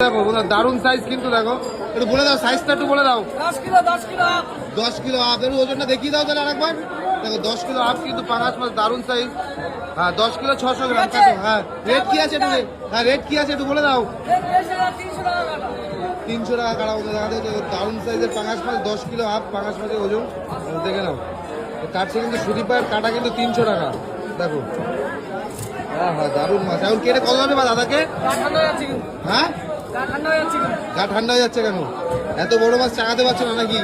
দেখো দারুণ সাইজ কিন্তু দেখো একটু বলে দাও সাইজটা একটু বলে দাও 10 কিলো 10 কিলো আপ এর ওজনটা দেখিয়ে দাও তাহলে আরেকবার দেখো 10 কিলো আপ কিন্তু পাঙাশ মাছ দারুণ সাইজ হ্যাঁ 10 কিলো 600 গ্রাম কাটো হ্যাঁ রেট কি আছে একটু হ্যাঁ রেট কি আছে একটু বলে দাও 300 টাকা কাটা দেখা যাচ্ছে দারুণ সাইজের পাঙাশ মাছ 10 কিলো আপ পাঙাশ মাছের ওজন দেখে নাও কাটছে কিন্তু সুদীপায়ের কাটা কিন্তু 300 টাকা দেখো হ্যাঁ হ্যাঁ দারুণ মাছ এখন কেটে কত হবে বা দাদাকে হ্যাঁ গা ঠান্ডা হয়ে যাচ্ছে কেন এত বড় মাছ চাকাতে পারছো না নাকি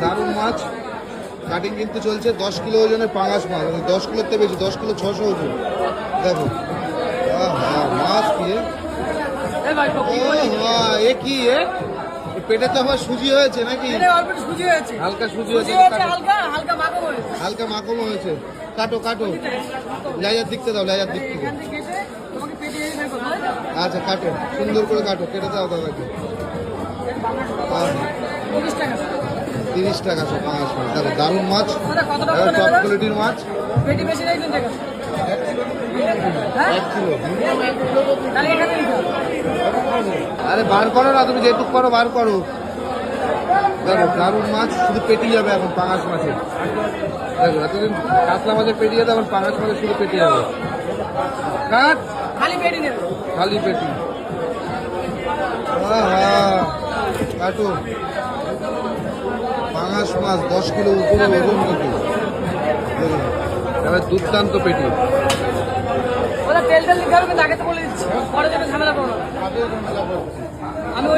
দারুণ মাছ কাটিং কিন্তু চলছে 10 কিলো ওজনের পাঙাশ মাছ 10 কিলোর থেকে বেশি 10 কিলো 600 ওজন দেখো মাছ কি এ কি পেটে তো আমার সুজি হয়েছে নাকি হালকা সুজি হয়েছে হালকা মাখম হয়েছে কাটো কাটো লেজার দিকতে দাও লেজার দিক থেকে আচ্ছা কাটো সুন্দর করে কাটো কেটে দাও দাদাকে 30 টাকা সব পাঙাশ মাছ দেখো দারুণ মাছ টপ কোয়ালিটির মাছ 1 কিলো আরে বার করো না তুমি যেটুক করো বার করো দেখো দারুণ মাছ শুধু পেটি যাবে এখন পাঙাশ মাছের দেখো এতদিন কাতলা মাছের পেটি যেতে এখন পাঙাশ মাছের শুধু পেটি যাবে কাট খালি পেটি কাটো পাঙাশ মাছ 10 কিলো উপরে ওজন কিন্তু এবার দুর্দান্ত পেটি তেল লিখে হবে আগে তো বলে দিচ্ছি পরে যেন ঝামেলা করবো আমি